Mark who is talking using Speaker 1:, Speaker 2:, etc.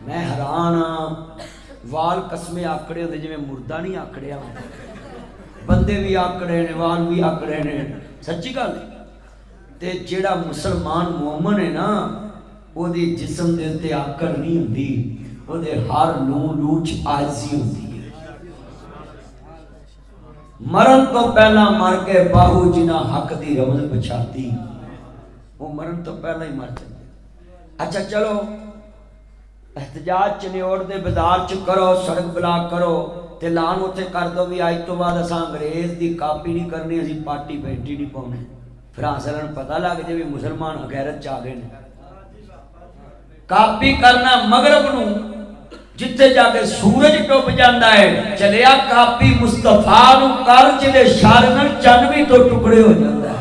Speaker 1: मैं हैरान हाँ, वाल कसमे आकड़े होंगे जिवें मुर्दा नहीं आकड़िया होंदा, बंदे भी आकड़े ने, वाल भी आकड़े ने, सच्ची गल। ते जेड़ा मुसलमान मोमन है ना, ओदी जिस्म दे उत्ते आकड़ नहीं हुंदी, ओदे हर लू च आजी हुंदी है। मरण तो पहला मर के बाहू जिन्हां हक दी रमज पछाती, वो मरण तो पहला ही मर जाते। अच्छा चलो एहतजाज चनेौड़ दे बाजार च करो, सड़क ब्लॉक करो, ते लान उत्थे कर दो भी अज तो बाद असां अंग्रेज दी कापी नहीं करनी, असीं पार्टी पैंटी नहीं पाउणी। फिर हासिलन पता लग जाए भी मुसलमान गैरत च आ गए ने। कापी करना मगरब नूं, जिथे जाके सूरज डुब जाता है, चलिया कापी मुस्तफा नूं कर जिहदे शार नाल चंद भी तो टुकड़े हो जाता है।